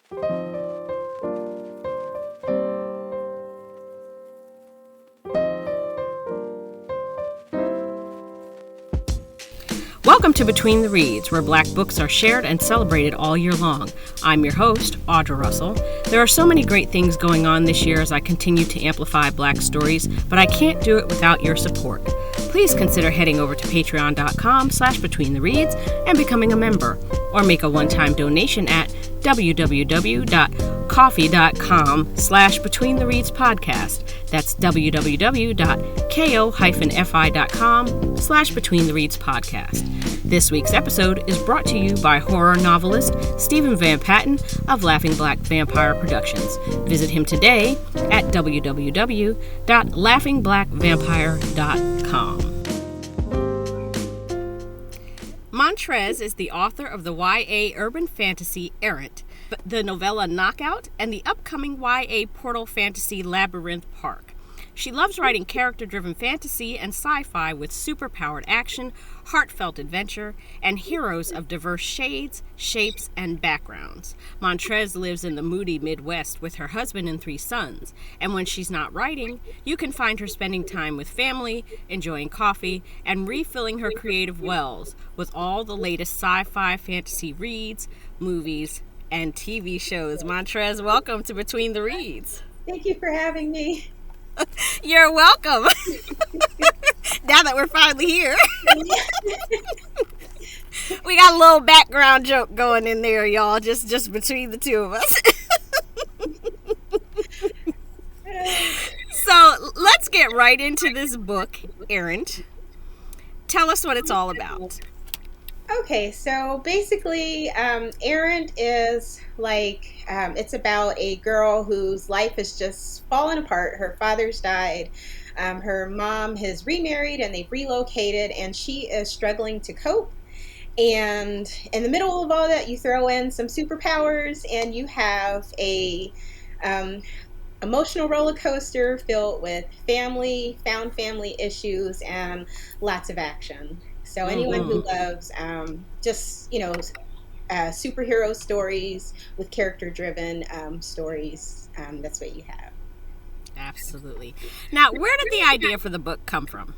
Welcome to Between the Reads, where Black books are shared and celebrated all year long. I'm your host, Audra Russell. There are so many great things going on this year as I continue to amplify Black stories, but I can't do it without your support. Please consider heading over to patreon.com/betweenthereads and becoming a member, or make a one-time donation at www.ko-fi.com/betweenthereadspodcast. That's www.ko-fi.com/betweenthereadspodcast. This week's episode is brought to you by horror novelist Stephen Van Patten of Laughing Black Vampire Productions. Visit him today at www.laughingblackvampire.com. Montrez is the author of the YA urban fantasy Errant, the novella Knockout, and the upcoming YA portal fantasy Labyrinth Park. She loves writing character-driven fantasy and sci-fi with superpowered action, heartfelt adventure, and heroes of diverse shades, shapes, and backgrounds. Montrez lives in the moody Midwest with her husband and 3 sons, and when she's not writing, you can find her spending time with family, enjoying coffee, and refilling her creative wells with all the latest sci-fi fantasy reads, movies, and TV shows. Montrez, welcome to Between the Reads. Thank you for having me. You're welcome. Now that we're finally here. We got a little background joke going in there, y'all, just between the two of us. So let's get right into this book, Errant. Tell us what it's all about. Okay, so basically, Errant is it's about a girl whose life is just fallen apart. Her father's died. Her mom has remarried and they've relocated, and she is struggling to cope. And in the middle of all that, you throw in some superpowers, and you have a emotional roller coaster filled with found family issues, and lots of action. So anyone who loves superhero stories with character-driven stories, that's what you have. Absolutely. Now, where did the idea for the book come from?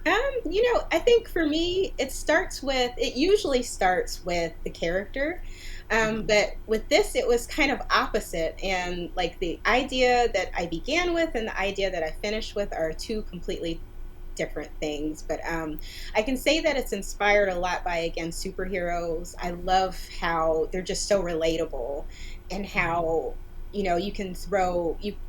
I think for me, it usually starts with the character. But with this, it was kind of opposite. And like the idea that I began with and the idea that I finished with are two completely different things. But I can say that it's inspired a lot by, again, superheroes. I love how they're just so relatable, and how you can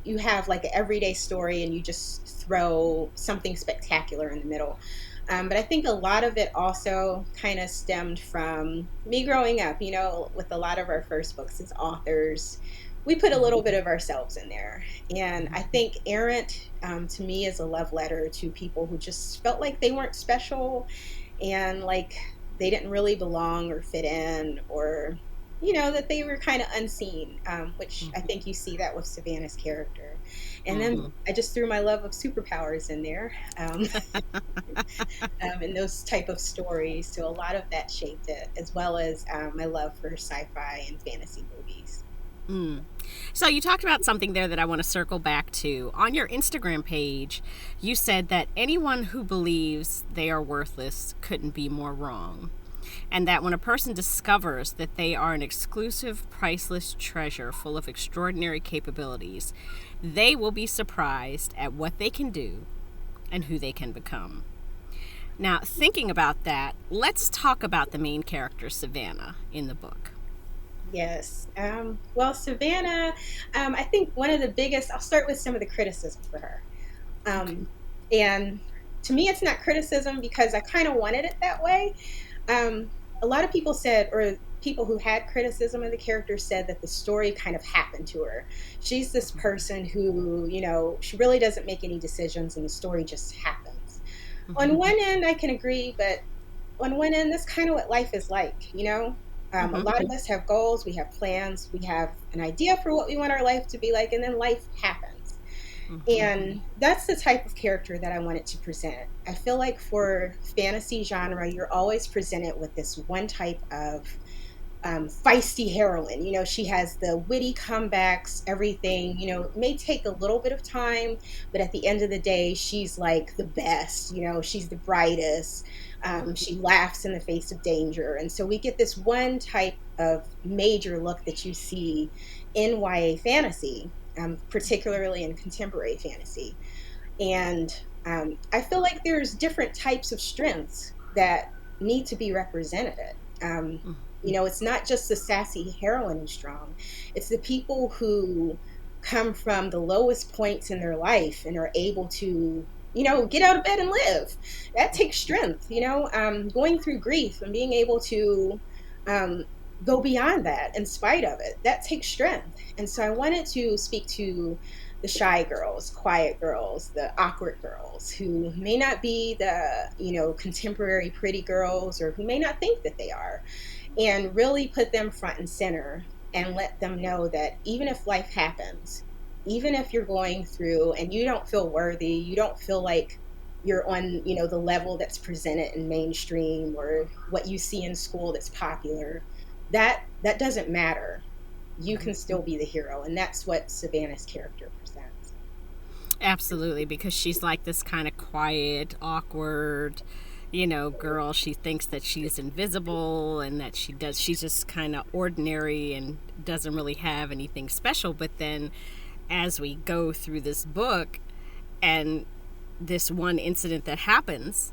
you have like an everyday story and you just throw something spectacular in the middle. But I think a lot of it also kind of stemmed from me growing up. With a lot of our first books as authors, we put a little bit of ourselves in there. And I think Errant, to me, is a love letter to people who just felt like they weren't special, and like they didn't really belong or fit in, or that they were kind of unseen, which I think you see that with Savannah's character. And then I just threw my love of superpowers in there, and those type of stories. So a lot of that shaped it, as well as my love for sci-fi and fantasy movies. So you talked about something there that I want to circle back to. On your Instagram page, you said that anyone who believes they are worthless couldn't be more wrong. And that when a person discovers that they are an exclusive, priceless treasure full of extraordinary capabilities, they will be surprised at what they can do and who they can become. Now, thinking about that, let's talk about the main character, Savannah, in the book. Yes. Well, Savannah, I think one of the biggest, I'll start with some of the criticism for her. And to me, it's not criticism because I kind of wanted it that way. A lot of people said, or people who had criticism of the character said that the story kind of happened to her. She's this person who, she really doesn't make any decisions and the story just happens. On one end, I can agree, but on one end, that's kind of what life is like, A lot of us have goals, we have plans, we have an idea for what we want our life to be like, and then life happens. And that's the type of character that I wanted to present. I feel like for fantasy genre, you're always presented with this one type of feisty heroine. You know, she has the witty comebacks, everything. You know, it may take a little bit of time, but at the end of the day, she's like the best. You know, she's the brightest. She laughs in the face of danger. And so we get this one type of major look that you see in YA fantasy, particularly in contemporary fantasy. And I feel like there's different types of strengths that need to be represented. Um, you know, it's not just the sassy heroine who's strong, it's the people who come from the lowest points in their life and are able to, you know, get out of bed and live. That takes strength, you know, going through grief and being able to um, go beyond that in spite of it. That takes strength. And so I wanted to speak to the shy girls, quiet girls, the awkward girls who may not be the, you know, contemporary pretty girls, or who may not think that they are, and really put them front and center and let them know that even if life happens, even if you're going through and you don't feel worthy, you don't feel like you're on, you know, the level that's presented in mainstream or what you see in school that's popular, that doesn't matter. You can still be the hero, and that's what Savannah's character presents. Absolutely, because she's like this kind of quiet, awkward, girl. She thinks that she's invisible and that she's just kind of ordinary and doesn't really have anything special. But then as we go through this book and this one incident that happens,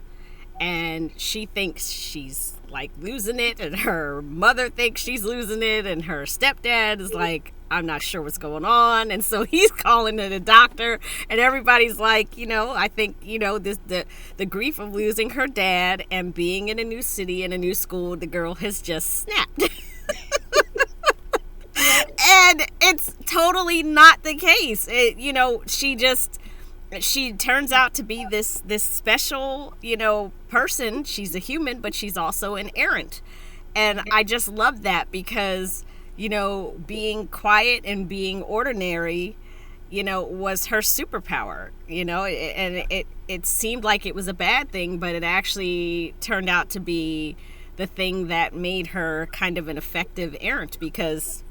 and she thinks she's like losing it, and her mother thinks she's losing it, and her stepdad is like, I'm not sure what's going on, and so he's calling in a doctor, and everybody's like, I think, this the grief of losing her dad and being in a new city and a new school, the girl has just snapped. And it's totally not the case. She turns out to be this special, person. She's a human, but she's also an errant. And I just love that because, being quiet and being ordinary, was her superpower, and it seemed like it was a bad thing, but it actually turned out to be the thing that made her kind of an effective errant, because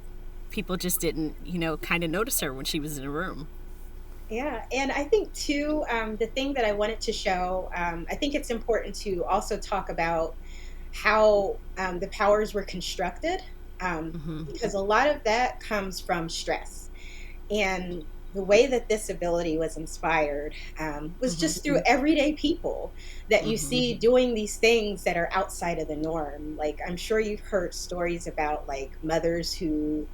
people just didn't, kind of notice her when she was in a room. Yeah, and I think too, the thing that I wanted to show, I think it's important to also talk about how the powers were constructed, because a lot of that comes from stress. And the way that this ability was inspired was just through everyday people that you see doing these things that are outside of the norm. Like, I'm sure you've heard stories about like mothers who,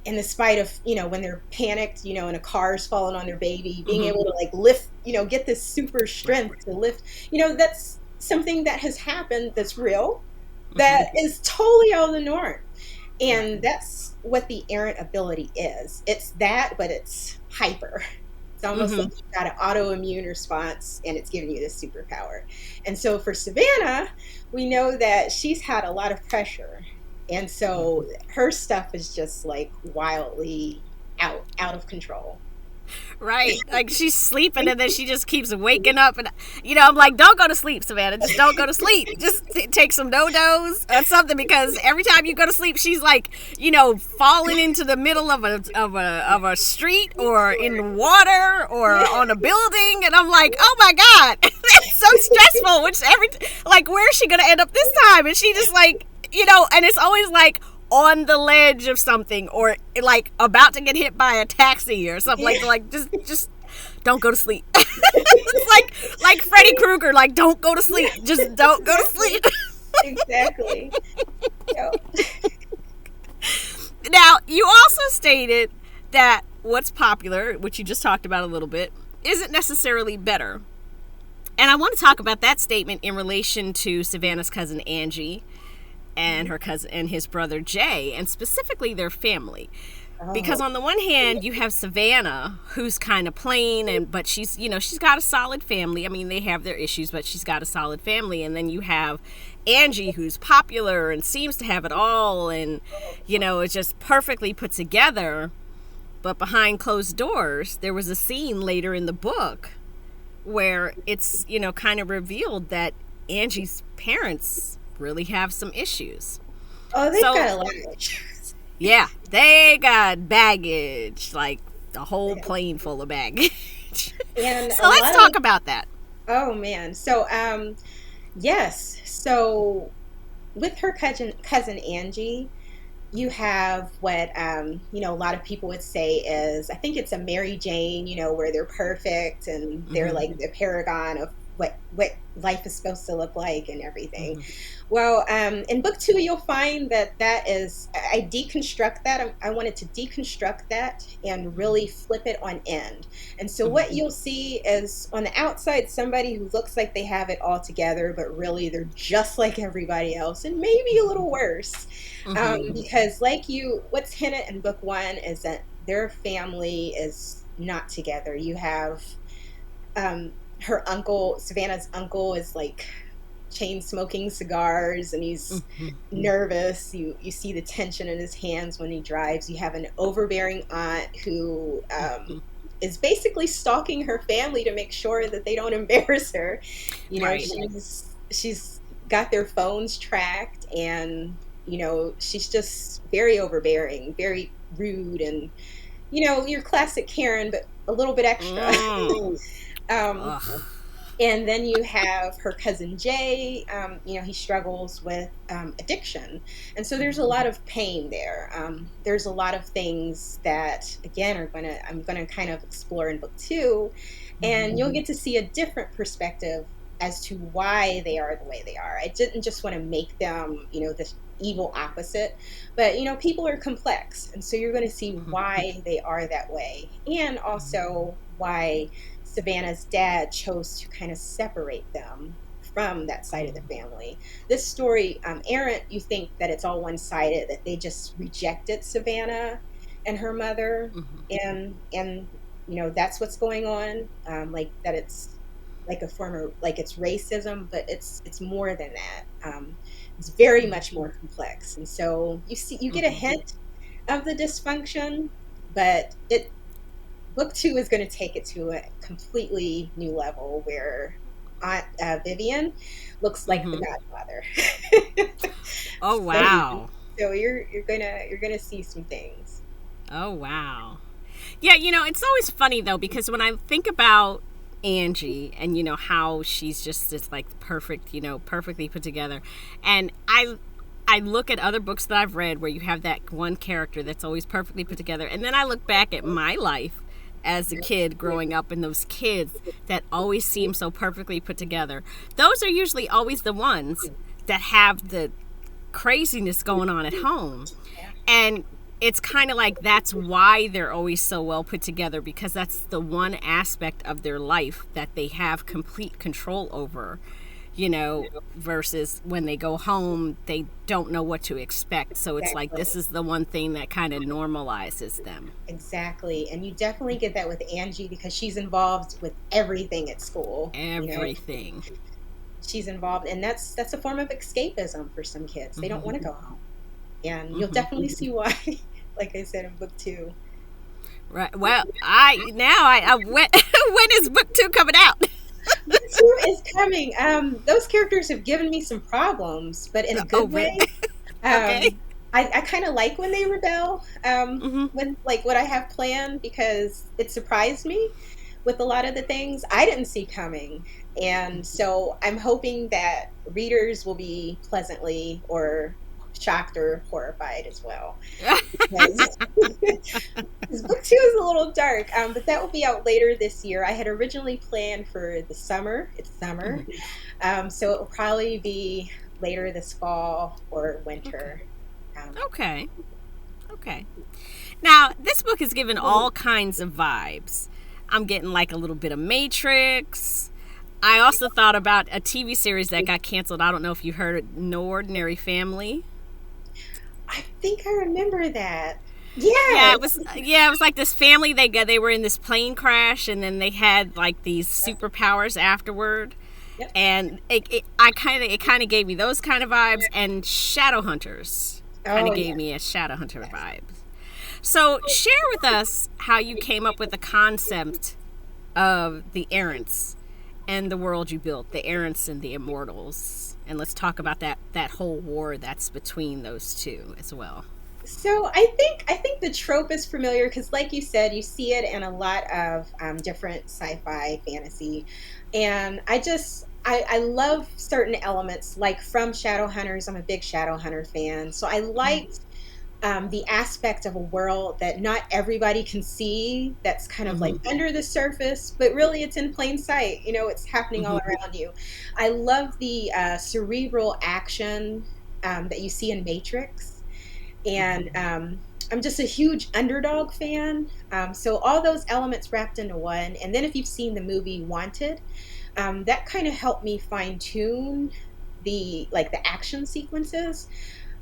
in the spite of, when they're panicked, and a car's falling on their baby, being able to like lift, get this super strength to lift, that's something that has happened, that's real, that is totally out of the norm. And that's what the errant ability is. It's that, but it's hyper. It's almost like you've got an autoimmune response and it's giving you this superpower. And so for Savannah, we know that she's had a lot of pressure. And so her stuff is just like wildly out of control. Right. Like, she's sleeping and then she just keeps waking up, and I'm like, don't go to sleep, Savannah. Just don't go to sleep. Just take some no-dos or something, because every time you go to sleep, she's like, falling into the middle of a street, or in the water, or on a building, and I'm like, oh my God, that's so stressful. Which like, where is she gonna end up this time? And she just like, and it's always like on the ledge of something, or like about to get hit by a taxi or something. Like just don't go to sleep. It's like Freddy Krueger, like, don't go to sleep, just don't go to sleep. Exactly. Yep. Now, you also stated that what's popular, which you just talked about a little bit, isn't necessarily better. And I want to talk about that statement in relation to Savannah's cousin Angie and her cousin and his brother Jay, and specifically their family. Because on the one hand, you have Savannah, who's kind of plain, but she's got a solid family. I mean, they have their issues, but she's got a solid family. And then you have Angie, who's popular and seems to have it all, and it's just perfectly put together. But behind closed doors, there was a scene later in the book where it's kind of revealed that Angie's parents really have some issues. Oh, they've So got a lot. yeah, they got baggage, like a whole plane full of baggage. And So a let's lot of, talk about that. oh man. So, yes. So with her cousin Angie, you have what a lot of people would say is, I think it's a Mary Jane, where they're perfect and they're Hmm. like the paragon of what life is supposed to look like and everything. Hmm. Well, in book two, you'll find that is, I deconstruct that. I wanted to deconstruct that and really flip it on end. And so Hmm. what you'll see is on the outside, somebody who looks like they have it all together, but really they're just like everybody else and maybe a little worse. Hmm. Because what's hinted in book one is that their family is not together. You have her uncle, Savannah's uncle, is like chain smoking cigars and he's Hmm. nervous. You see the tension in his hands when he drives. You have an overbearing aunt who is basically stalking her family to make sure that they don't embarrass her. Right. She's got their phones tracked, and she's just very overbearing, very rude, and your classic Karen, but a little bit extra. Mm. um, Ugh. and then you have her cousin Jay. He struggles with addiction, and so there's a lot of pain there. There's a lot of things that, again, I'm gonna kind of explore in book two, and you'll get to see a different perspective as to why they are the way they are. I didn't just want to make them, this evil opposite, but people are complex, and so you're going to see why they are that way, and also why Savannah's dad chose to kind of separate them from that side of the family. This story, Errant, you think that it's all one sided, that they just rejected Savannah and her mother, and that's what's going on. Like that, it's like a form of, like, it's racism, but it's more than that. It's very much more complex, and so you get a hint of the dysfunction, but it book two is going to take it to a completely new level where Aunt Vivian looks like the Hmm. Godfather. Oh so wow. so you're gonna see some things. Oh wow. Yeah, it's always funny though because when I think about Angie and how she's just this like perfect, perfectly put together, and I look at other books that I've read where you have that one character that's always perfectly put together, and then I look back at my life as a kid growing up and those kids that always seem so perfectly put together. Those are usually always the ones that have the craziness going on at home. Yeah, And it's kind of like that's why they're always so well put together because that's the one aspect of their life that they have complete control over, versus when they go home, they don't know what to expect. So it's like this exactly. is the one thing that kind of normalizes them. Exactly. And you definitely get that with Angie because she's involved with everything at school. Everything. She's involved, and that's a form of escapism for some kids. They don't want to go home. And you'll definitely see why, like I said in book two. Right. Well, I when when is book 2 coming out? Book two is coming. Those characters have given me some problems, but in a Oh, good really? way. Okay. I kind of like when they rebel, when, like, what I have planned, because it surprised me with a lot of the things I didn't see coming. And so I'm hoping that readers will be pleasantly or shocked or horrified as well. Because because book two is a little dark, but that will be out later this year. I had originally planned for the summer. It's summer, so it will probably be later this fall or Okay. winter. Um, Okay. Okay. Now, this book is given all kinds of vibes. I'm getting like a little bit of Matrix. I also thought about a TV series that got canceled. I don't know if you heard it, No Ordinary Family. I think I remember that. Yeah, Yes. it was like this family they were in this plane crash and then they had like these superpowers afterward. Yep. And it kind of gave me those kind of vibes, and Shadowhunters kind Oh of gave yeah. me a Shadowhunter Yes. vibe. So share with us how you came up with the concept of the Errants and the world you built, the Errants and the Immortals and let's talk about that whole war that's between those two as well. So I think the trope is familiar because, like you said, you see it in a lot of different sci-fi, fantasy, and I love certain elements. Like from Shadowhunters, I'm a big Shadowhunter fan, so I liked the aspect of a world that not everybody can see. That's kind of like Mm-hmm. under the surface, but really it's in plain sight. You know, it's happening all Mm-hmm. around you. I love the cerebral action that you see in Matrix and I'm just a huge underdog fan. So all those elements wrapped into one, and then if you've seen the movie Wanted, that kind of helped me fine tune the action sequences.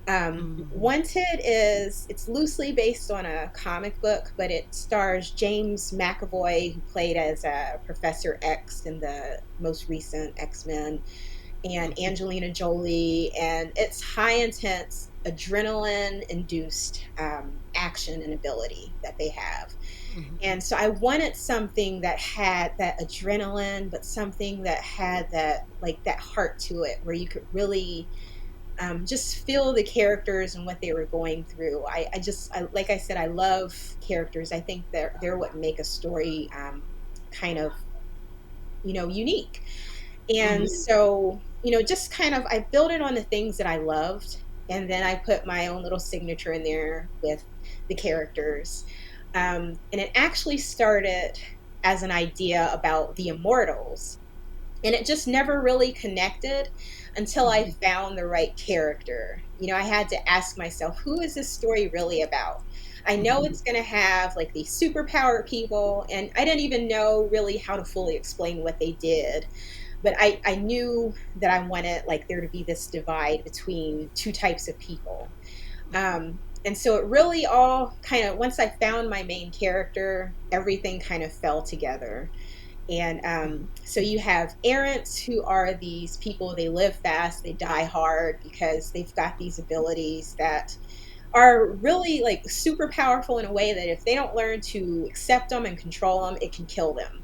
Mm-hmm. Wanted is it's loosely based on a comic book, but it stars James McAvoy, who played as Professor X in the most recent X Men, and Angelina Jolie, and it's high intense, adrenaline induced action and ability that they have. And so I wanted something that had that adrenaline, but something that had that like that heart to it, where you could really just feel the characters and what they were going through. Like I said, I love characters. I think they're what make a story kind of unique. And Mm-hmm. so, just kind of, I built it on the things that I loved. And then I put my own little signature in there with the characters. And it actually started as an idea about the immortals. And it just never really connected until I found the right character. I had to ask myself, who is this story really about? I know it's going to have like these superpower people, and I didn't even know really how to fully explain what they did, but I knew that I wanted like there to be this divide between two types of people. And so it really all kind of, once I found my main character, everything kind of fell together. And so you have errants, who are these people, they live fast, they die hard because they've got these abilities that are really like super powerful in a way that if they don't learn to accept them and control them, it can kill them.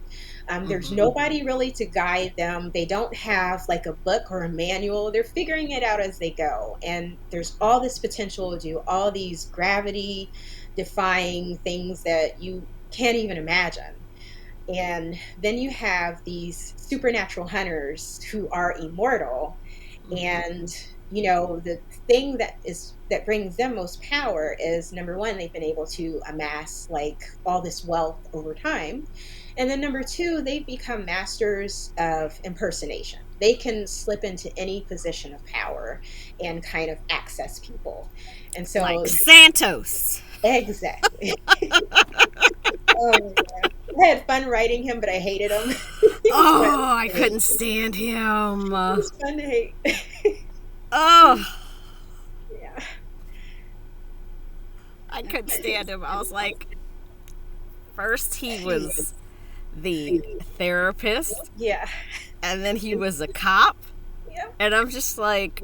There's Mm-hmm. nobody really to guide them. They don't have like a book or a manual. They're figuring it out as they go. And there's all this potential to do all these gravity defying things that you can't even imagine. And then you have these supernatural hunters who are immortal. And the thing that brings them most power is, number one, they've been able to amass like all this wealth over time. And then number two, they've become masters of impersonation. They can slip into any position of power and kind of access people. And Like so Santos. exactly. Oh yeah. I had fun writing him, but I hated him. He was fun Oh, I to hate. couldn't stand him. He was fun to hate. Oh, Yeah. I couldn't stand him. I was like, first he was the therapist, Yeah. and then he was a cop, Yeah. and I'm just like,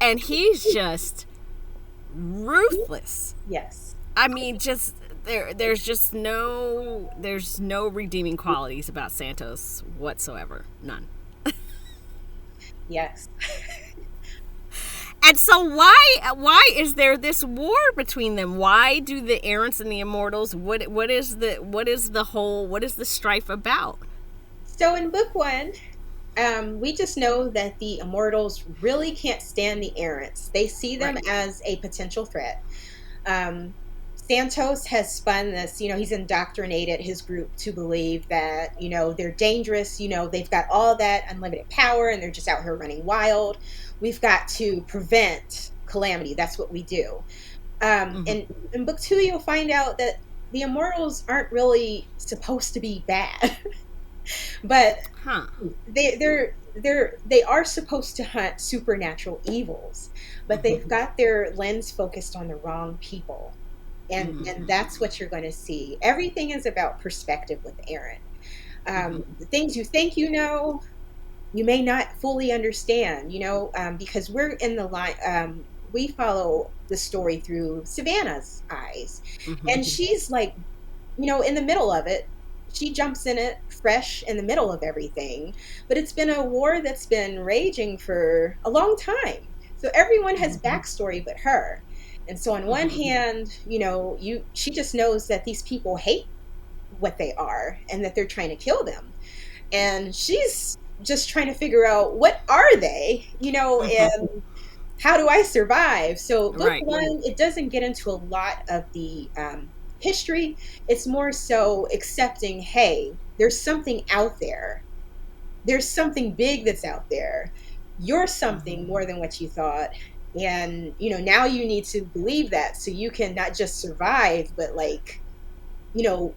and he's just ruthless. Yes. I mean, just there's just there's no redeeming qualities about Santos whatsoever. None. Yes. And so why is there this war between them? Why do the Errants and the Immortals, what is the strife about? So in book one, we just know that the immortals really can't stand the errants. They see them Right. as a potential threat. Um, Santos has spun this, he's indoctrinated his group to believe that, they're dangerous, they've got all that unlimited power and they're just out here running wild. We've got to prevent calamity. That's what we do. And in book two, you'll find out that the immortals aren't really supposed to be bad, but Huh. they are supposed to hunt supernatural evils, but they've got their lens focused on the wrong people. And that's what you're going to see. Everything is about perspective with Aaron. The things you think you may not fully understand, because we're in the line. We follow the story through Savannah's eyes, and she's like, in the middle of it. she jumps in it fresh in the middle of everything. But it's been a war that's been raging for a long time. So everyone has Mhm. backstory but her. And so on one Mhm. hand, she just knows that these people hate what they are and that they're trying to kill them. And she's just trying to figure out what are they, Mhm. and how do I survive? So book Right. one, it doesn't get into a lot of the history. It's more so accepting, hey, there's something out there. There's something big that's out there. You're Mhm. something more than what you thought. And, now you need to believe that so you can not just survive, but like, you know,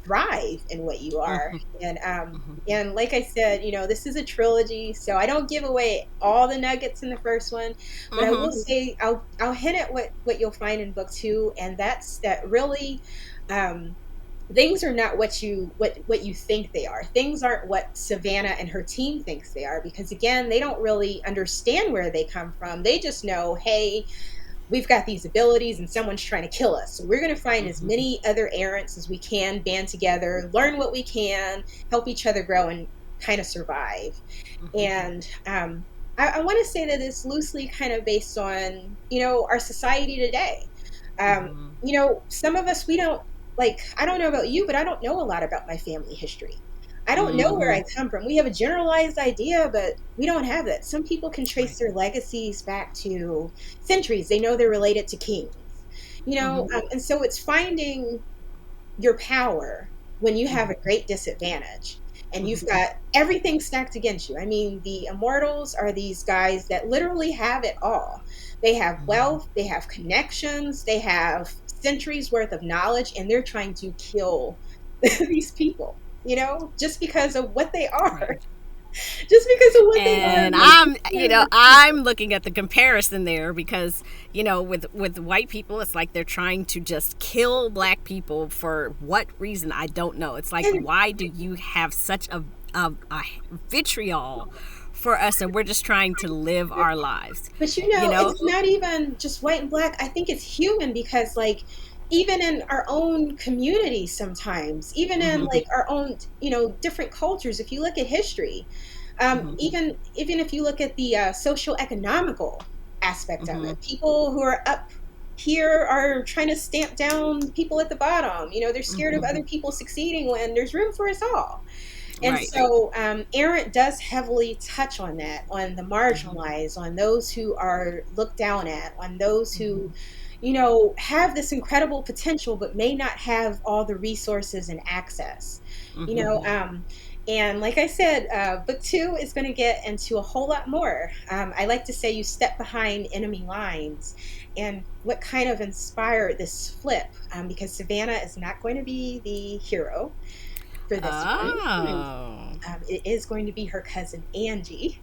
thrive in what you are. Mhm. And like I said, this is a trilogy, so I don't give away all the nuggets in the first one, but I will Mhm. say I'll hint at what you'll find in book two, and that's that really um things are not what you think they are. Things aren't what Savannah and her team thinks they are, because again, they don't really understand where they come from. They just know, hey, we've got these abilities and someone's trying to kill us. So we're going to find as Mhm. many other errants as we can, band together, learn what we can, help each other grow and kind of survive. Mhm. And I want to say that it's loosely kind of based on, our society today. Um, Mhm. some of us, we don't, like, I don't know about you, but I don't know a lot about my family history. I don't know where I Mhm. come from. We have a generalized idea, but we don't have that. Some people can Right. trace their legacies back to centuries. They know they're related to kings, Mhm. and so it's finding your power when you have Mhm. a great disadvantage and you've Mhm. got everything stacked against you. I mean, the immortals are these guys that literally have it all. They have Mhm. wealth, they have connections, they have centuries worth of knowledge, and they're trying to kill these people, just because of what they are. Right. Just because of what they are. And Like, I'm looking at the comparison there because, with white people, it's like they're trying to just kill black people for what reason? I don't know. It's like, and why do you have such a vitriol for us and we're just trying to live our lives, But you know? it's not even just white and black. I think it's human because, like, even in our own communities, sometimes, even in Mhm. like our own, different cultures, if you look at history, Mhm. even if you look at the social economical aspect of it, Mhm. people who are up here are trying to stamp down people at the bottom. They're scared of Mhm. other people succeeding when there's room for us all. And Right. so Errant does heavily touch on that, on the Mhm. marginalized, on those who are looked down at, on those who, Mhm. have this incredible potential but may not have all the resources and access. You Mhm. know, um, and like I said, book two is going to get into a whole lot more. I like to say you step behind enemy lines, and what kind of inspired this flip, because Savannah is not going to be the hero for this one. Oh. It is going to be her cousin Angie.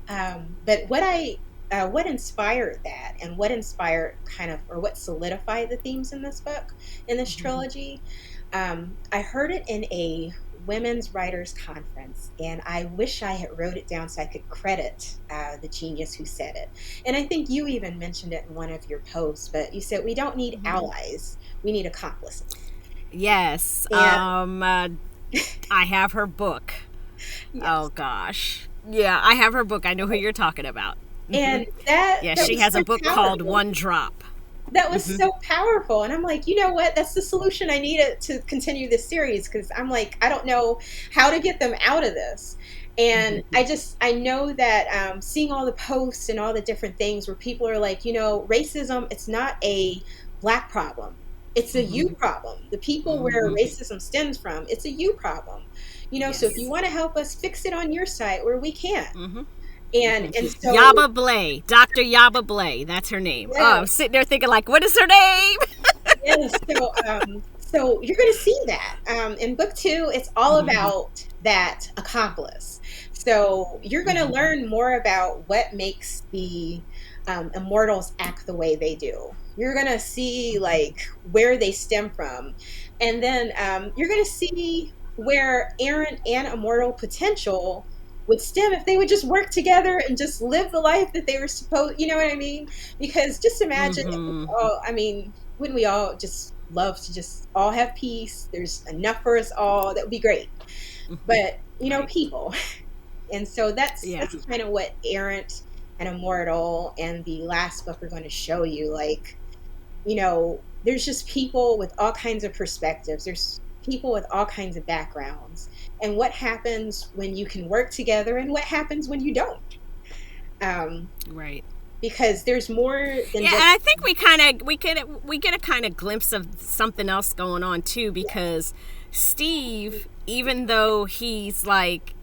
But what inspired that, and what inspired kind of, or what solidified the themes in this book, in this Mhm. trilogy, I heard it in a women's writers conference, and I wish I had wrote it down so I could credit the genius who said it. And I think you even mentioned it in one of your posts, but you said we don't need Mhm. allies, we need accomplices. Yes. And I have her book. Oh yes, gosh. Yeah, I have her book. I know who you're talking about. and that Yeah, that she was has a so book called powerful. One Drop. That was so powerful. And I'm like, you know what? That's the solution I needed to continue this series, because I'm like, I don't know how to get them out of this. And I know that seeing all the posts and all the different things where people are like, racism, it's not a black problem. It's a you problem. The people where Hmm. racism stems from, it's a you problem. So if you Yes. want to help us fix it on your side, where we can. Hmm. And so, Yaba Blay. Dr. Yaba Blay. That's her name. Oh, yeah. I'm sitting there thinking, like, what is her name? Yes, so you're going to see that in book two. It's all about that accomplice. So you're going to learn more about what makes the immortals act the way they do. You're going to see like where they stem from, and then you're going to see where Errant and immortal potential would stem if they would just work together and just live the life that they were supposed. You know what I mean? Because just imagine, Hmm. oh, I mean, wouldn't we all just love to just all have peace. There's enough for us all. That would be great. But, Right. people. And so Yeah. that's kind of what Errant and Immortal and the last book are going to show you. Like, there's just people with all kinds of perspectives. There's people with all kinds of backgrounds. And what happens when you can work together and what happens when you don't. Um, Right. because there's more than Yeah, and just, I think we get a kind of glimpse of something else going on too, because Steve, even though he's like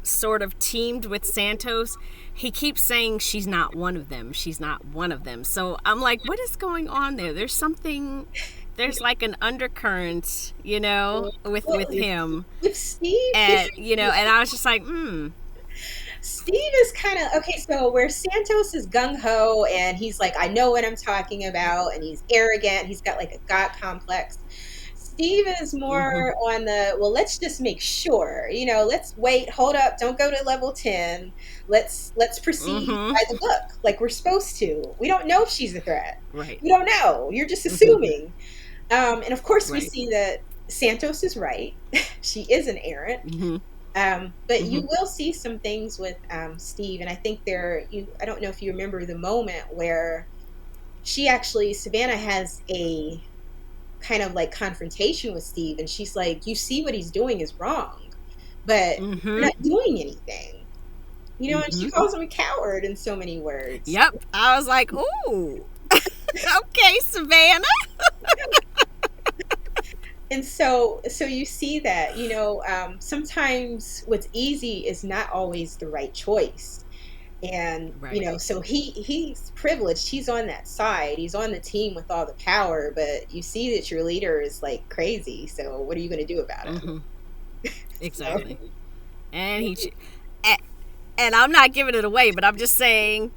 sort of teamed with Santos, he keeps saying she's not one of them. She's not one of them. So I'm like, what is going on there? There's something. There's like an undercurrent, well, with him, with Steve. and and I was just like, hmm. Steve is kind of okay. So where Santos is gung ho and he's like, I know what I'm talking about, and he's arrogant. He's got like a god complex. Steve is Mm-hmm. more on the, well, let's just make sure. Let's wait. Hold up. Don't go to level 10. Let's proceed Mm-hmm. by the book like we're supposed to. We don't know if she's a threat. Right. We don't know. You're just Mm-hmm. assuming. And of course, we Right. see that Santos is right. She is an errant. Mm-hmm. But Mm-hmm. you will see some things with Steve, and I think I don't know if you remember the moment where Savannah has a kind of like confrontation with Steve, and she's like, "You see what he's doing is wrong, but you're Mm-hmm. not doing anything." And she Mm-hmm. calls him a coward in so many words. Yep. I was like, ooh. Okay, Savannah. And so you see that, sometimes what's easy is not always the right choice. And Right. so he's privileged, he's on that side, he's on the team with all the power, but you see that your leader is like crazy, so what are you going to do about it? Mm-hmm. So Exactly. And a- and I'm not giving it away, but I'm just saying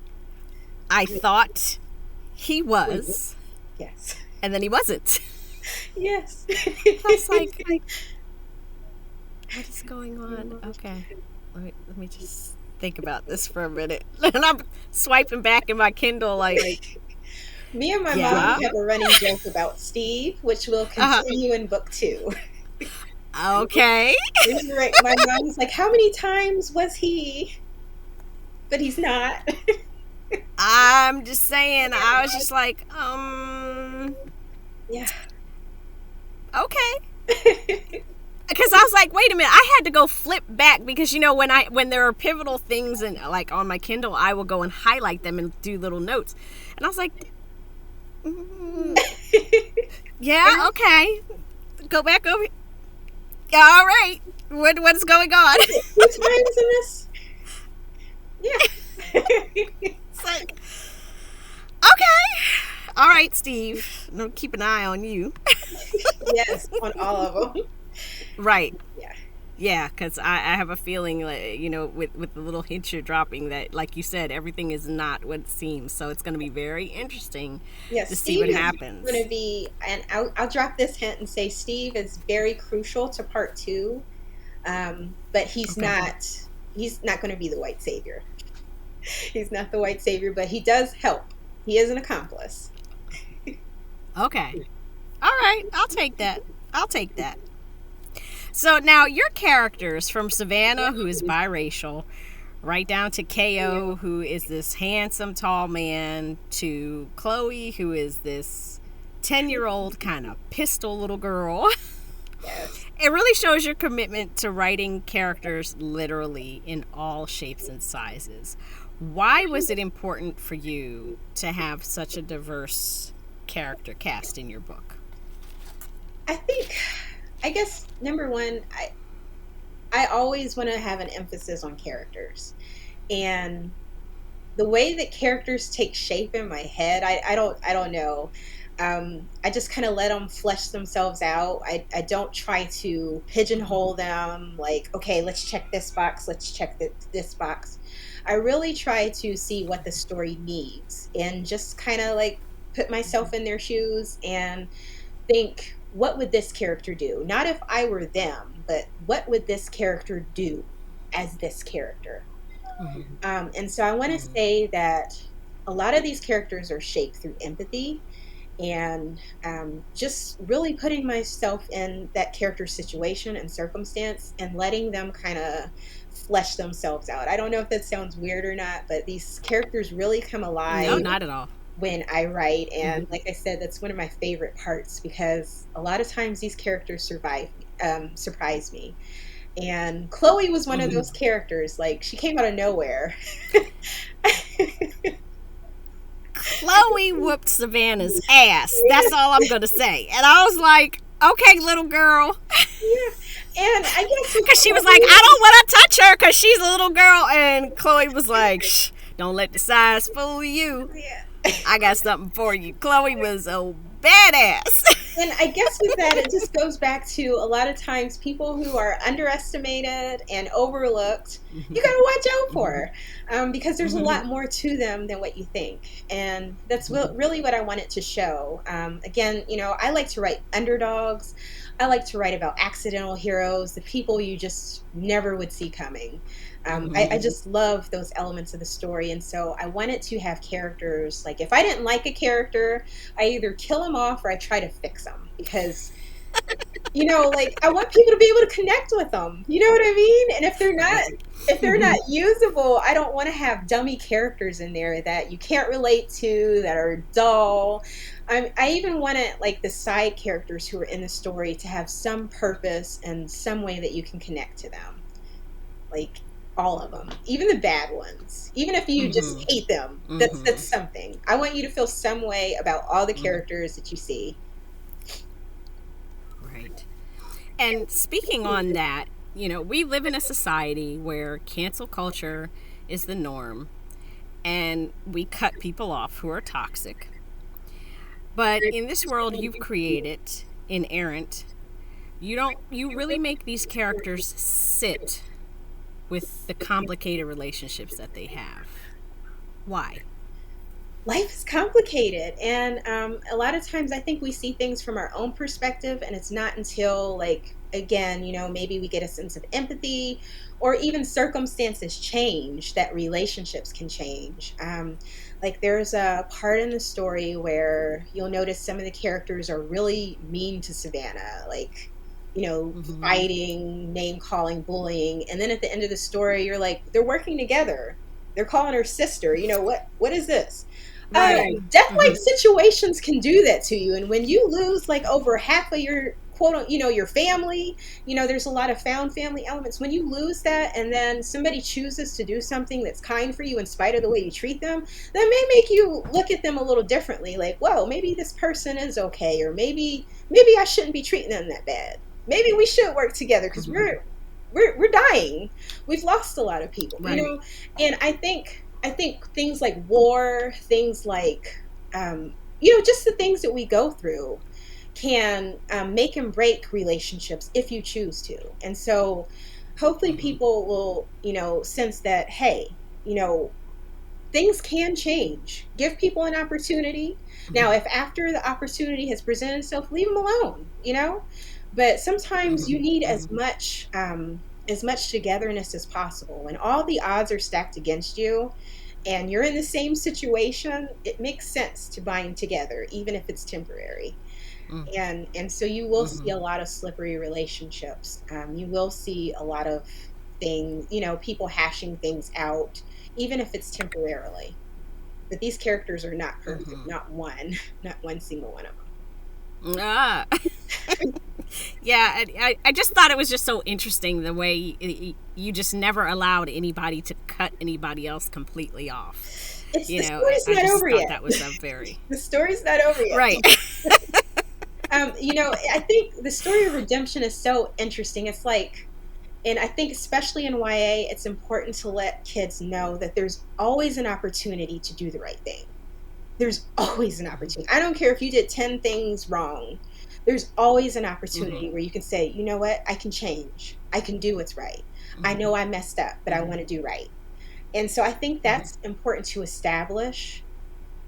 I thought he was, yes. and then he wasn't. Yes. I was like, what is going on? Okay. Let me just think about this for a minute. And I'm swiping back in my Kindle like, Me and my mom yeah. have a running joke about Steve, which will Uh-huh. continue in book 2. Okay. You're right. My mom's like, how many times was he? But he's not. I'm just saying, I was just like, Yeah. okay. Because I was like, wait a minute, I had to go flip back because when there are pivotal things and like on my Kindle, I will go and highlight them and do little notes, and I was like, yeah, okay, go back over. Yeah, all right, what's going on? Two times in this? Yeah. It's like, okay, all right, Steve, no, keep an eye on you. Yes, on all of them. Right. Yeah. Yeah, because I have a feeling, like, with the little hints you're dropping, that, like you said, everything is not what it seems. So it's going to be very interesting Yeah, to see Steve what is going happens. to be, and I'll drop this hint and say Steve is very crucial to part 2. But Okay. he's not going to be the white savior. He's not the white savior, but he does help. He is an accomplice. Okay. All right. I'll take that. I'll take that. So now your characters, from Savannah, who is biracial, right down to KO, who is this handsome, tall man, to Chloe, who is this 10-year-old kind of pistol little girl. Yes. It really shows your commitment to writing characters literally in all shapes and sizes. Why was it important for you to have such a diverse character cast in your book? I think, I guess, number one, I always want to have an emphasis on characters. And the way that characters take shape in my head, I don't know. I just kind of let them flesh themselves out. I don't try to pigeonhole them like, okay, let's check this box, let's check this box. I really try to see what the story needs and just kind of like put myself in their shoes and think, what would this character do? Not if I were them, but what would this character do as this character? And so I want to say that a lot of these characters are shaped through empathy, and just really putting myself in that character situation and circumstance and letting them kind of flesh themselves out. I don't know if that sounds weird or not, but these characters really come No, alive not at all. when I write. Mm-hmm. And like I said, that's one of my favorite parts because a lot of times these characters surprise me. And Chloe was one of Mm-hmm. those characters. Like, she came out of nowhere. Chloe whooped Savannah's ass. That's all I'm gonna say. And I was like, okay, little girl. Yeah. And I guess with Because she was like, I Chloe, don't want to touch her because she's a little girl. And Chloe was like, shh, don't let the size fool you. yeah. I got something for you. Chloe was a badass. And I guess with that, it just goes back to a lot of times people who are underestimated and overlooked, you got to watch out for, because there's a lot more to them than what you think. And that's really what I wanted to show. Again, I like to write underdogs. I like to write about accidental heroes, the people you just never would see coming. I just love those elements of the story. And so I wanted to have characters, like if I didn't like a character, I either kill them off or I try to fix them because like I want people to be able to connect with them. You know what I mean? And if they're not usable, I don't want to have dummy characters in there that you can't relate to, that are dull. I even wanted like the side characters who are in the story to have some purpose and some way that you can connect to them. Like all of them, even the bad ones. Even if you just hate them, that's something. I want you to feel some way about all the characters that you see. Right. And speaking on that, we live in a society where cancel culture is the norm and we cut people off who are toxic. But in this world you've created in Errant, you really make these characters sit with the complicated relationships that they have. Why? Life is complicated, and a lot of times I think we see things from our own perspective, and it's not until, like, again, maybe we get a sense of empathy or even circumstances change that relationships can change. Like there's a part in the story where you'll notice some of the characters are really mean to Savannah, like, fighting, name calling, bullying, and then at the end of the story you're like, they're working together, they're calling her sister. What is this? Right. Death-like situations can do that to you, and when you lose like over half of your your family, there's a lot of found family elements. When you lose that, and then somebody chooses to do something that's kind for you in spite of the way you treat them, that may make you look at them a little differently. Like, whoa, maybe this person is okay, or maybe I shouldn't be treating them that bad. Maybe we should work together because we're dying. We've lost a lot of people, Right. And I think things like war, things like just the things that we go through can make and break relationships if you choose to. And so hopefully people will, sense that, hey, things can change. Give people an opportunity. Now, if after the opportunity has presented itself, leave them alone, But sometimes you need as much togetherness as possible. When all the odds are stacked against you and you're in the same situation, it makes sense to bind together, even if it's temporary. And so you will see a lot of slippery relationships. You will see a lot of things, people hashing things out, even if it's temporarily. But these characters are not perfect, not one, not one single one of them. Ah. Yeah, I just thought it was just so interesting the way you just never allowed anybody to cut anybody else completely off. The story's not over yet. That was a very the story's not over yet. Right. I think the story of redemption is so interesting. It's like, and I think especially in YA, it's important to let kids know that there's always an opportunity to do the right thing. There's always an opportunity. I don't care if you did 10 things wrong. There's always an opportunity where you can say, you know what, I can change. I can do what's right. I know I messed up, but I want to do right. And so I think that's important to establish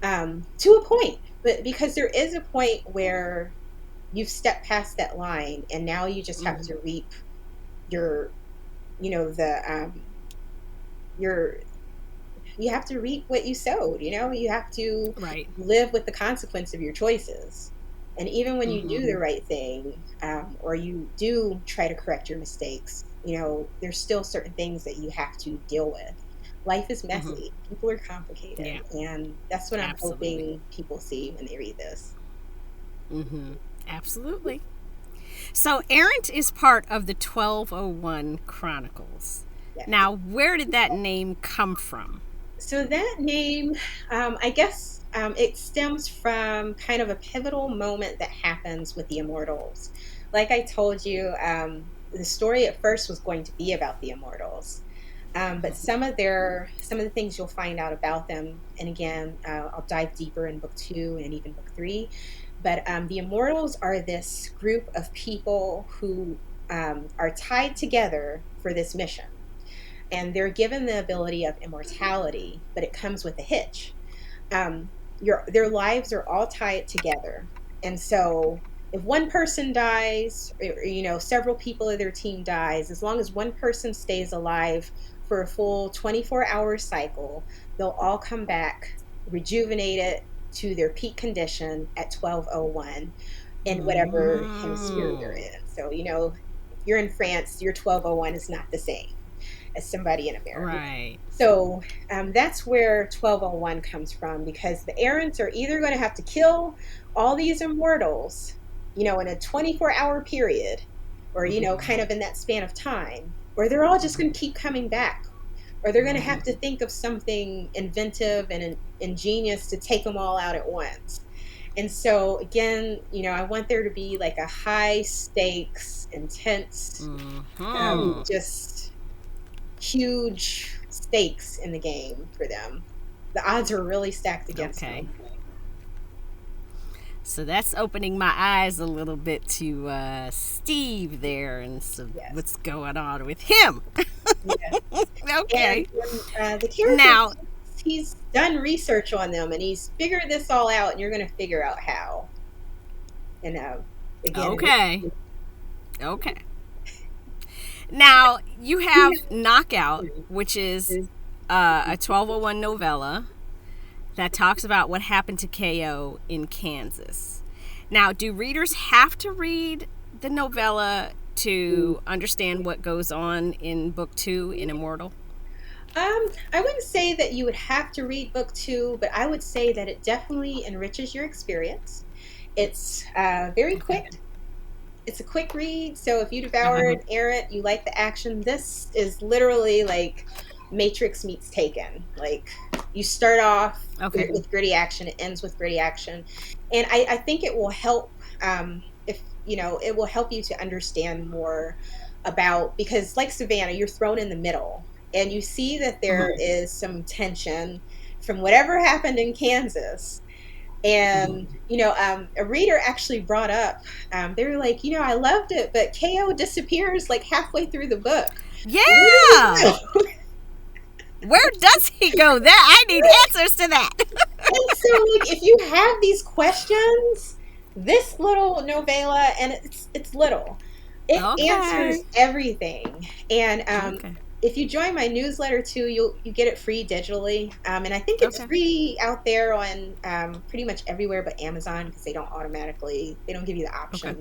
to a point. But because there is a point where you've stepped past that line and now you just have to reap your, your you have to reap what you sowed. You have to Right. live with the consequence of your choices. And even when you Mm-hmm. do the right thing, or you do try to correct your mistakes, there's still certain things that you have to deal with. Life is Mm-hmm. messy. People are complicated, Yeah. and that's what I'm Absolutely. hoping people see when they read this. Mm-hmm. Absolutely. So Errant is part of the 1201 Chronicles. Yeah. Now, where did that name come from? So that name, I guess, it stems from kind of a pivotal moment that happens with the Immortals. Like I told you, the story at first was going to be about the Immortals, but some of the things you'll find out about them, and again, I'll dive deeper in book 2 and even book 3. But the Immortals are this group of people who are tied together for this mission, and they're given the ability of immortality, but it comes with a hitch. um, their lives are all tied together. And so if one person dies, or, several people of their team dies, as long as one person stays alive for a full 24-hour cycle, they'll all come back rejuvenated to their peak condition at 1201 in whatever hemisphere you're Mm. in. So, if you're in France, your 1201 is not the same as somebody in America. Right. So that's where 1201 comes from, because the Errants are either going to have to kill all these immortals, in a 24-hour period, or, kind of in that span of time, or they're all just going to keep coming back, or they're going to have to think of something inventive and ingenious to take them all out at once. And so, again, I want there to be like a high stakes, intense, Mm-hmm. just huge stakes in the game for them. The odds are really stacked against Okay. them. So that's opening my eyes a little bit to Steve there and so Yes, what's going on with him. yes. And Okay. the character, Now, he's done research on them and he's figured this all out, and you're going to figure out how. And again, okay. Okay. Now, you have Knockout, which is a 1201 novella that talks about what happened to KO in Kansas. Now, do readers have to read the novella to understand what goes on in book 2 in Immortal? I wouldn't say that you would have to read book 2, but I would say that it definitely enriches your experience. It's very Okay. quick. It's a quick read. So if you Uh-huh. devoured Errant, you like the action, this is literally like Matrix meets Taken. Like, you start off Okay. with gritty action, it ends with gritty action. And I think it will help, if it will help you to understand more about, because like Savannah, you're thrown in the middle and you see that there Mm-hmm. is some tension from whatever happened in Kansas. And Mm-hmm. a reader actually brought up, they were like, I loved it, but KO disappears like halfway through the book. Where did he Yeah. go? Where does he go? That I need answers to that. And so, like, if you have these questions, this little novella, and it's little, it answers Okay. everything. And Okay. if you join my newsletter too, you get it free digitally, and I think it's Okay. free out there on pretty much everywhere but Amazon, because they don't give you the Okay.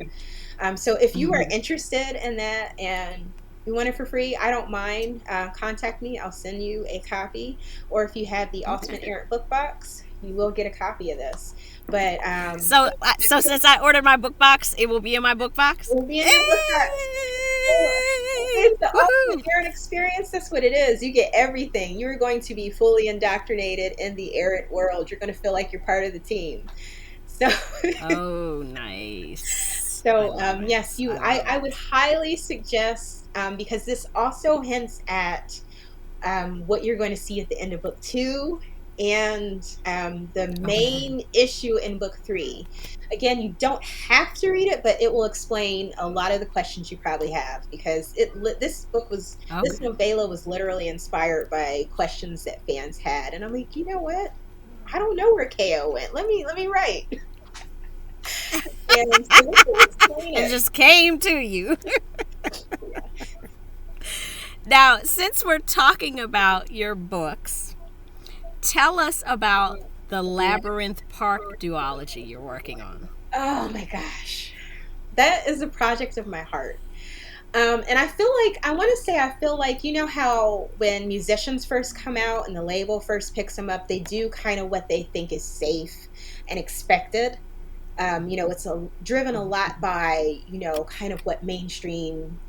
option. So if you are Mm-hmm. interested in that and you want it for free, I don't mind. Contact me. I'll send you a copy. Or if you have the Okay. Ultimate Errant book box, you will get a copy of this. But So since I ordered my book box, it will be in my book it box. will be in your book box. So, Hey! it's the Ultimate Woohoo! Errant experience. That's what it is. You get everything. You're going to be fully indoctrinated in the Errant world. You're going to feel like you're part of the team. So, Oh, nice. I so love it. yes, I I, love I it. would highly suggest, because this also hints at what you're going to see at the end of book 2 and the Okay. main issue in book 3. Again, you don't have to read it, but it will explain a lot of the questions you probably have, because this Okay. novella was literally inspired by questions that fans had, and I'm like, you know what? I don't know where KO went. Let me write. And so this will explain It it. just came to you. Now, since we're talking about your books, Tell us about the Labyrinth Park duology you're working on. Oh my gosh. That is a project of my heart. And I feel like, I want to say, I feel like, you know how when musicians first come out and the label first picks them up, they do kind of what they think is safe and expected. It's driven a lot by, kind of what mainstream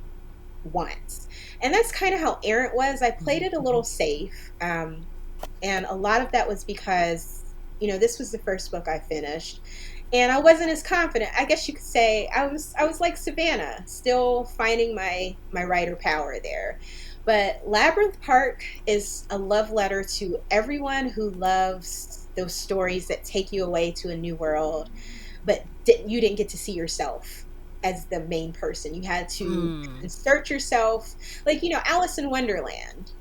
wants. And that's kind of how Errant was. I played it a little safe. And a lot of that was because, this was the first book I finished. And I wasn't as confident. I guess you could say I was like Savannah, still finding my writer power there. But Labyrinth Park is a love letter to everyone who loves those stories that take you away to a new world, but you didn't get to see yourself as the main person. You had to Mm. insert yourself, like Alice in Wonderland.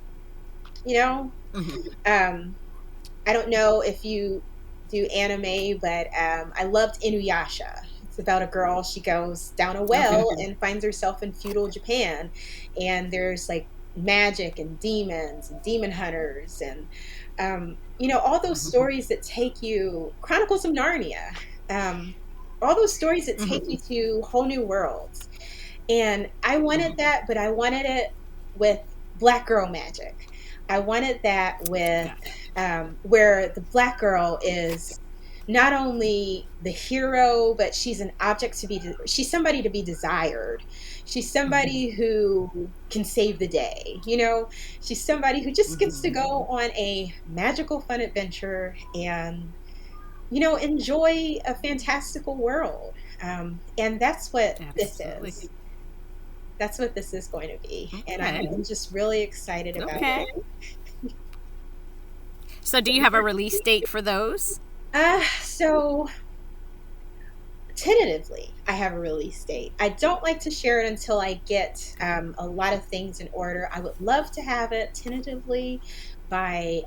You know, Mm-hmm. um, I don't know if you do anime, but I loved Inuyasha. It's about a girl. She goes down a Okay. well and finds herself in feudal Japan, and there's like magic and demons and demon hunters and all those stories that take you. Chronicles of Narnia. Um, all those stories that take you Mm-hmm. to whole new worlds. And I wanted that, but I wanted it with black girl magic. I wanted that with Gotcha. where the black girl is not only the hero, but she's an object to be, she's somebody to be desired. She's somebody who can save the day. She's somebody who just gets to go on a magical, fun adventure and, enjoy a fantastical world. And that's what this Absolutely. is. That's what this is going to be. And I'm, Okay. I'm just really excited about Okay. it. So, do you have a release date for those? So tentatively, I have a release date. I don't like to share it until I get a lot of things in order. I would love to have it tentatively by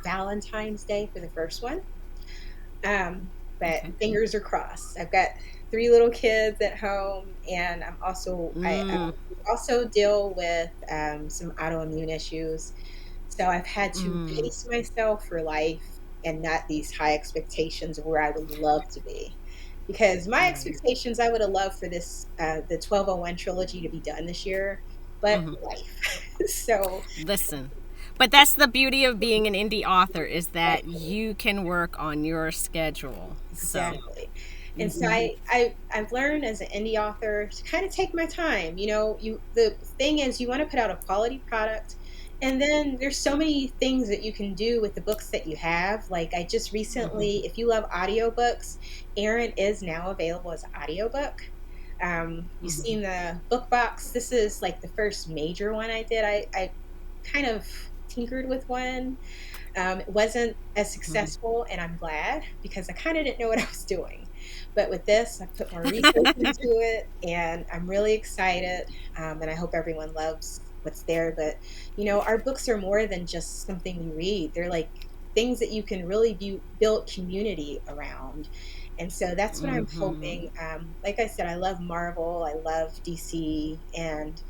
Valentine's Day for the first one. But Okay. fingers are crossed. I've got three little kids at home, and I Mm. also deal with some autoimmune issues. So I've had to Mm. pace myself for life and not these high expectations of where I would love to be. Because my Right. expectations, I would have loved for the 1201 trilogy to be done this year, but Mm-hmm. life. So Listen, but that's the beauty of being an indie author is that you can work on your schedule. So, exactly. And so mm-hmm. I've learned as an indie author to kind of take my time. The thing is you want to put out a quality product, and then there's so many things that you can do with the books that you have. Like I just recently, if you love audiobooks, Errant is now available as an audiobook. You've seen the book box. This is like the first major one I did. I kind of tinkered with one. It wasn't as successful, and I'm glad because I kind of didn't know what I was doing. But with this, I put more research into it, and I'm really excited. And I hope everyone loves what's there. But our books are more than just something you read. They're like things that you can really build community around. And so that's what I'm Mm-hmm. hoping. Like I said, I love Marvel, I love DC, and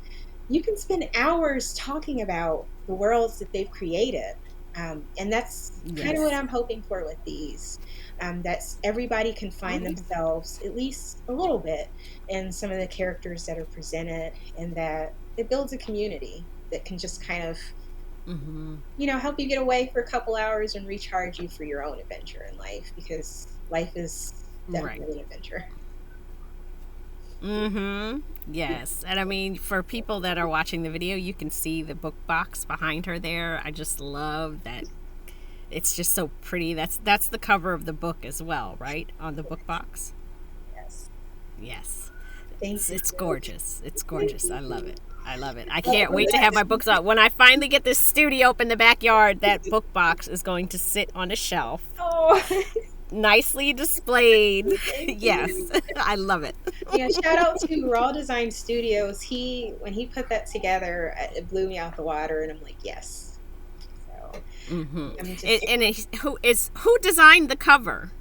you can spend hours talking about the worlds that they've created. And that's kind of what Yes. I'm hoping for with these. That's everybody can find Okay. themselves at least a little bit in some of the characters that are presented, and that it builds a community that can just kind of, Mm-hmm. help you get away for a couple hours and recharge you for your own adventure in life, because life is Right. definitely an adventure. Mm-hmm. Yes. And I mean, for people that are watching the video, you can see the book box behind her there. I just love that. It's just so pretty. That's the cover of the book as well, right? On the book box. Yes. Yes. Thank It's, you. it's gorgeous. It's Thank gorgeous. I love you. it. I love it. I Well, can't wait to have my books out. When I finally get this studio up in the backyard, that book box is going to sit on a shelf, oh, nicely displayed. thank Yes, you. I love it. Yeah, shout out to Raw Design Studios. When he put that together, it blew me out the water, and I'm like, yes. So Mm-hmm. I'm And, just and who designed the cover?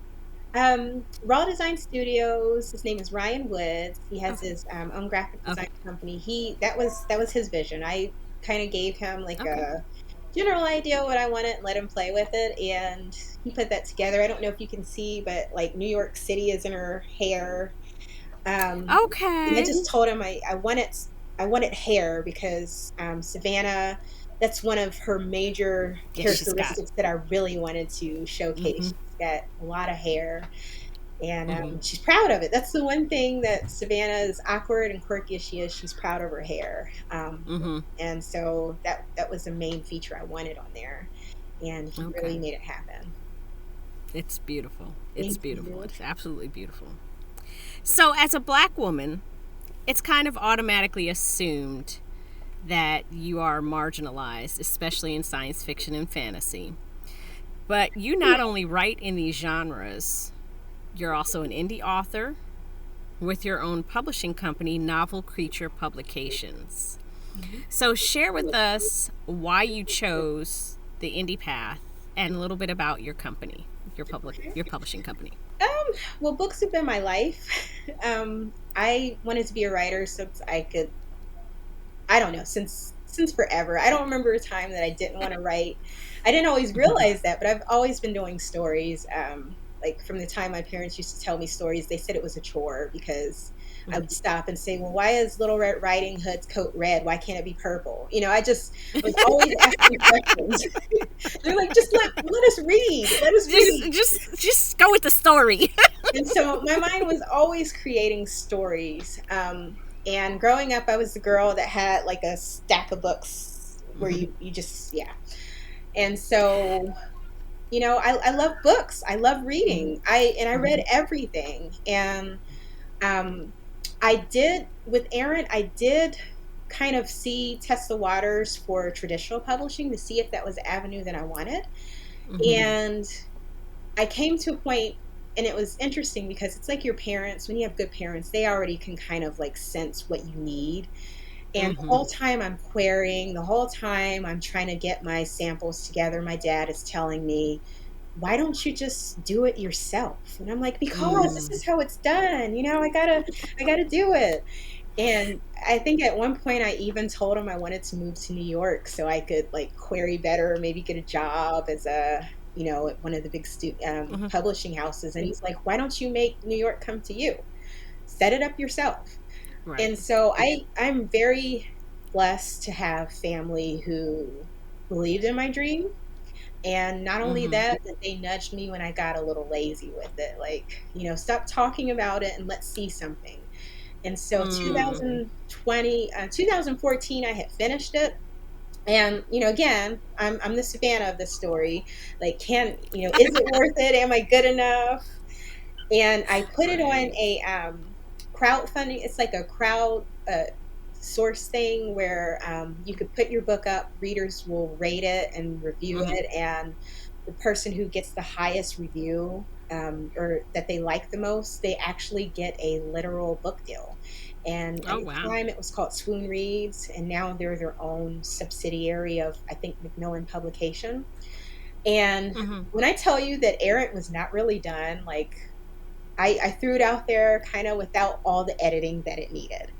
Raw Design Studios. His name is Ryan Woods. He has Okay. his own graphic design Okay. company. That was his vision. I kind of gave him like Okay. general idea what I wanted and let him play with it. And he put that together. I don't know if you can see, but like New York City is in her hair. And I Okay. just told him I wanted hair because Savannah, that's one of her major Yes, she's got. characteristics that I really wanted to showcase. Mm-hmm. She's got a lot of hair, and Mm-hmm. she's proud of it. That's the one thing that Savannah, is awkward and quirky as she is, she's proud of her hair. Mm-hmm. And so that was the main feature I wanted on there, and he Okay. really made it happen. It's beautiful. It's Thank beautiful. you. It's absolutely beautiful. So, as a black woman, it's kind of automatically assumed that you are marginalized, especially in science fiction and fantasy. But you not only write in these genres, you're also an indie author with your own publishing company, Novel Creature Publications. So, share with us why you chose the indie path and a little bit about your company, your publishing company. Well, books have been my life. I wanted to be a writer since I don't know, since forever. I don't remember a time that I didn't want to write. I didn't always realize that, but I've always been doing stories. Like from the time my parents used to tell me stories, they said it was a chore because I would stop and say, "Well, why is Little Red Riding Hood's coat red? Why can't it be purple?" I just was always asking questions. They're like, "Just let us read. Let us read." Just go with the story. And so my mind was always creating stories. And growing up, I was the girl that had like a stack of books where you just, yeah. And so, I love books. I love reading. I read everything. And um, I did, with Errant, I did kind of test the waters for traditional publishing to see if that was the avenue that I wanted. And I came to a point, and it was interesting because it's like your parents, when you have good parents, they already can kind of like sense what you need. And the Mm-hmm. whole time I'm querying, the whole time I'm trying to get my samples together, my dad is telling me, "Why don't you just do it yourself?" And I'm like, "Because this is how it's done. I gotta do it." And I think at one point I even told him I wanted to move to New York so I could like query better, maybe get a job as at one of the big publishing houses. And he's like, "Why don't you make New York come to you? Set it up yourself." Right. And so I'm very blessed to have family who believed in my dream. And not only Mm-hmm. that, but they nudged me when I got a little lazy with it. Like, stop talking about it and let's see something. And so Mm. 2014, I had finished it. And, again, I'm the Savannah of this story. Like, is it worth it? Am I good enough? And I put it on Right. a crowdfunding. It's like a crowd source thing where you could put your book up, readers will rate it and review Mm-hmm. it, and the person who gets the highest review, or that they like the most, they actually get a literal book deal. And at Oh the wow. time, it was called Swoon Reads, and now they're their own subsidiary of, I think, Macmillan Publication. And Mm-hmm. when I tell you that Errant was not really done, like I threw it out there kind of without all the editing that it needed.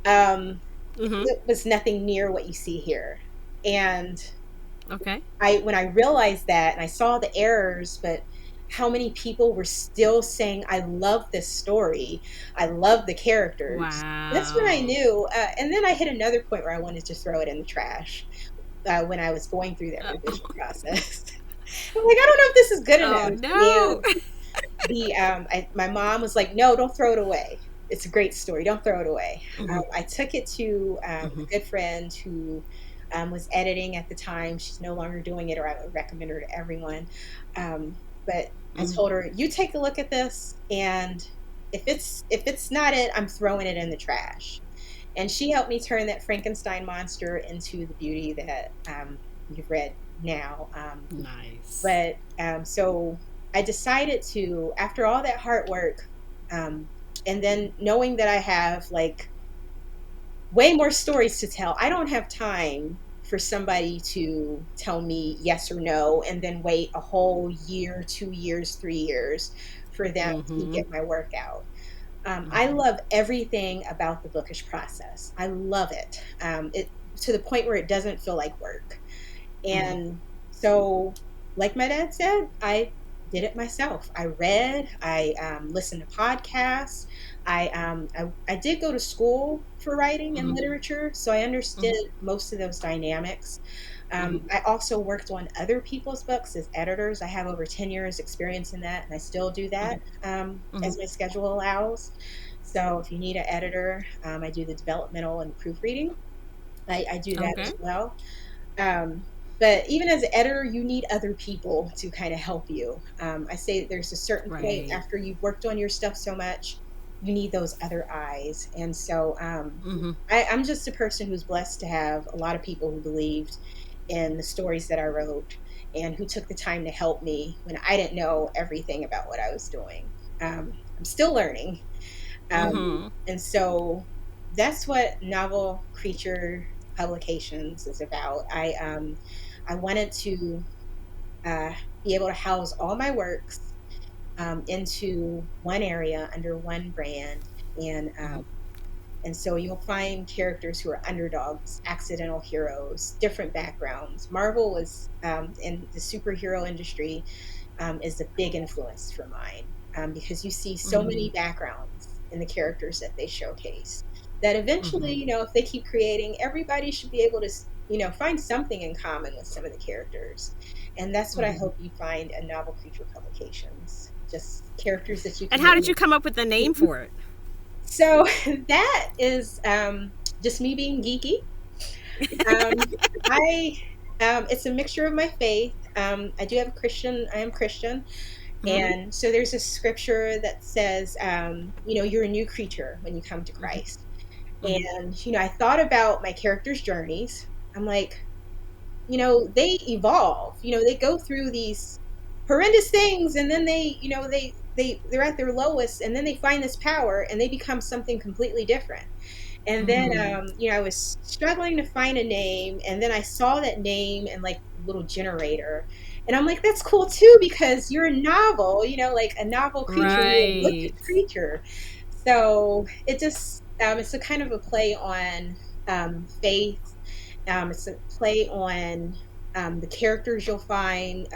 Um, Mm-hmm. it was nothing near what you see here. And Okay. when I realized that and I saw the errors, but how many people were still saying, "I love this story. I love the characters." That's when I Wow. knew. And then I hit another point where I wanted to throw it in the trash when I was going through that revision process. I'm like, I don't know if this is good Oh enough. no. And my mom was like, "No, don't throw it away. It's a great story. Don't throw it away." Mm-hmm. I took it to Mm-hmm. a good friend who was editing at the time. She's no longer doing it, or I would recommend her to everyone. But I Mm-hmm. told her, "You take a look at this, and if it's not it, I'm throwing it in the trash." And she helped me turn that Frankenstein monster into the beauty that you've read now. Nice. So I decided to, after all that hard work, um, and then knowing that I have like way more stories to tell, I don't have time for somebody to tell me yes or no and then wait a whole year, 2 years, 3 years for them to Mm-hmm. get my work out. I Mm-hmm. love everything about the bookish process. I love it. It to the point where it doesn't feel like work. Mm-hmm. And so, like my dad said, I did it myself. I read, I listened to podcasts. I did go to school for writing and Mm-hmm. literature, so I understood Mm-hmm. most of those dynamics. Mm-hmm. I also worked on other people's books as editors. I have over 10 years experience in that, and I still do that Mm-hmm. as my schedule allows. So if you need an editor, I do the developmental and proofreading. I do that Okay. as well. Um, but even as an editor, you need other people to kind of help you. I say there's a certain point Right. after you've worked on your stuff so much, you need those other eyes. And so Mm-hmm. I'm just a person who's blessed to have a lot of people who believed in the stories that I wrote and who took the time to help me when I didn't know everything about what I was doing. I'm still learning. Mm-hmm. And so that's what Novel Creature Publications is about. I wanted to uh, be able to house all my works into one area under one brand, and Mm-hmm. and so you'll find characters who are underdogs, accidental heroes, different backgrounds. Marvel was in the superhero industry is a big influence for mine because you see so Mm-hmm. many backgrounds in the characters that they showcase that eventually, Mm-hmm. if they keep creating, everybody should be able to, find something in common with some of the characters. And that's what I Mm-hmm. hope you find in Novel Creature Publications. Just characters that you And can how did you relate come up with the name to. for it? So that is just me being geeky. Um, I it's a mixture of my faith. I do have a Christian. I am Christian, Mm-hmm. and so there's a scripture that says, you're a new creature when you come to Mm-hmm. Christ. Mm-hmm. And I thought about my characters' journeys. I'm like, they evolve. They go through these horrendous things, and then they're at their lowest, and then they find this power, and they become something completely different. And then, Mm-hmm. I was struggling to find a name, and then I saw that name and like little generator, and I'm like, that's cool too because you're a novel, like a novel creature, you're a book Right. creature. So it just, it's a kind of a play on faith. It's a play on the characters you'll find.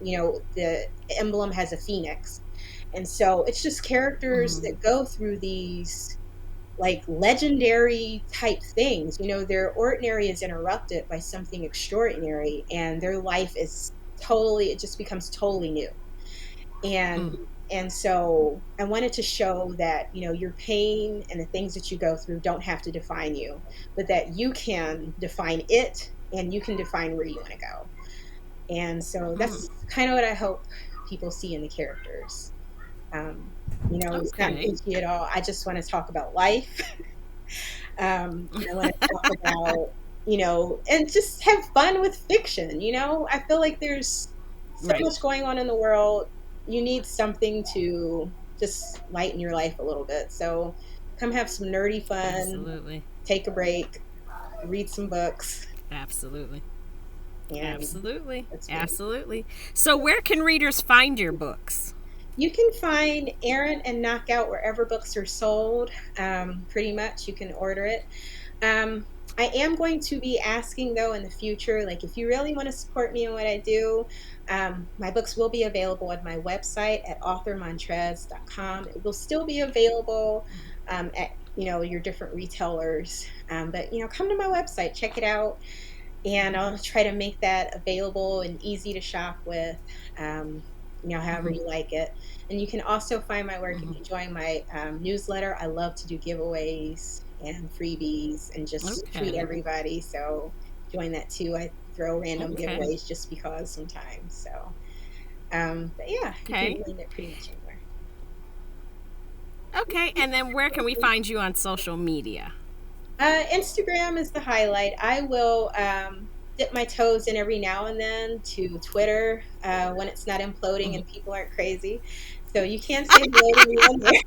The emblem has a phoenix, and so it's just characters Mm-hmm. that go through these like legendary type things. Their ordinary is interrupted by something extraordinary, and their life is totally, it just becomes totally new. And Mm-hmm. and so I wanted to show that, your pain and the things that you go through don't have to define you, but that you can define it and you can define where you want to go. And so that's kind of what I hope people see in the characters. Um, it's not Okay. preachy at all. I just want to talk about life. And I want to talk about, and just have fun with fiction. I feel like there's so Right. much going on in the world. You need something to just lighten your life a little bit. So come have some nerdy fun, Absolutely. take a break, read some books, Absolutely. and Absolutely. that's really. Absolutely. So, where can readers find your books? You can find Errant and Knockout wherever books are sold. Pretty much, you can order it. Um, I am going to be asking though in the future, like if you really want to support me in what I do, my books will be available on my website at authormontrez.com. It will still be available at your different retailers, but come to my website, check it out, and I'll try to make that available and easy to shop with. However Mm-hmm. you like it. And you can also find my work if Mm-hmm. you join my newsletter. I love to do giveaways and freebies and just treat Okay. everybody. So join that too. I throw random Okay. giveaways just because sometimes. So, but yeah, you can Okay. find it pretty much anywhere. Okay. And then, where can we find you on social media? Instagram is the highlight. I will dip my toes in every now and then to Twitter when it's not imploding Mm-hmm. and people aren't crazy. So you can say hello to me on there.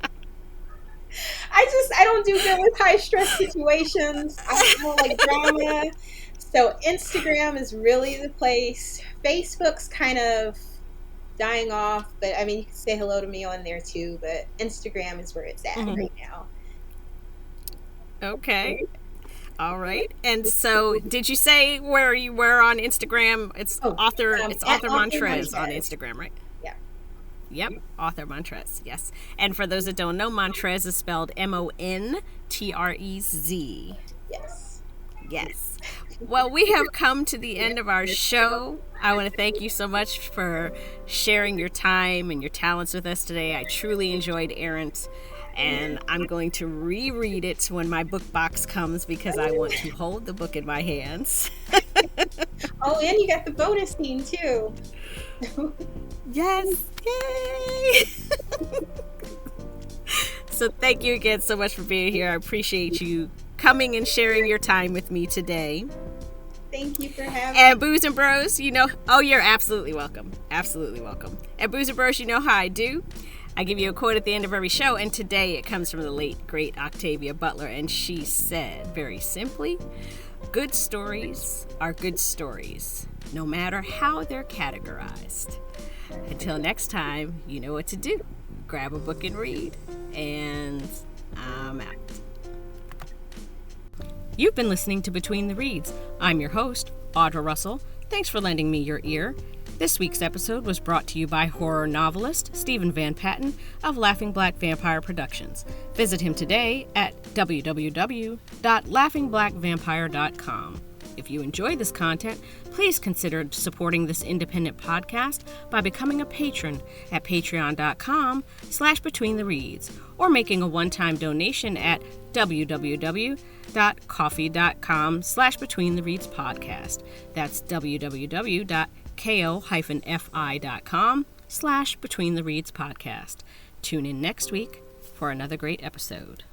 I don't do good with high stress situations. I don't like drama. So Instagram is really the place. Facebook's kind of dying off, but I mean you can say hello to me on there too. But Instagram is where it's at Mm-hmm. right now. Okay. All right. And so, did you say where you were on Instagram? It's author. It's At Author Montrez on Instagram, right? Yeah. Yep, Author Montrez. Yes. And for those that don't know, Montrez is spelled Montrez. Yes. Yes. Well, we have come to the end of our show. I want to thank you so much for sharing your time and your talents with us today. I truly enjoyed Errant, and I'm going to reread it when my book box comes because I want to hold the book in my hands. Oh, and you got the bonus scene too. Yes. Yay! So thank you again so much for being here. I appreciate you coming and sharing your time with me today. Thank you for having me. And Booze and Bros, you're absolutely welcome. Absolutely welcome. And Booze and Bros, you know how I do. I give you a quote at the end of every show, and today it comes from the late, great Octavia Butler, and she said, very simply, good stories are good stories, no matter how they're categorized. Until next time, you know what to do. Grab a book and read, and I'm out. You've been listening to Between the Reads. I'm your host, Audra Russell. Thanks for lending me your ear. This week's episode was brought to you by horror novelist Stephen Van Patten of Laughing Black Vampire Productions. Visit him today at www.laughingblackvampire.com. If you enjoy this content, please consider supporting this independent podcast by becoming a patron at patreon.com/betweenthereads or making a one-time donation at www.coffee.com/betweenthereadspodcast. That's www.ko-fi.com/betweenthereadspodcast. Tune in next week for another great episode.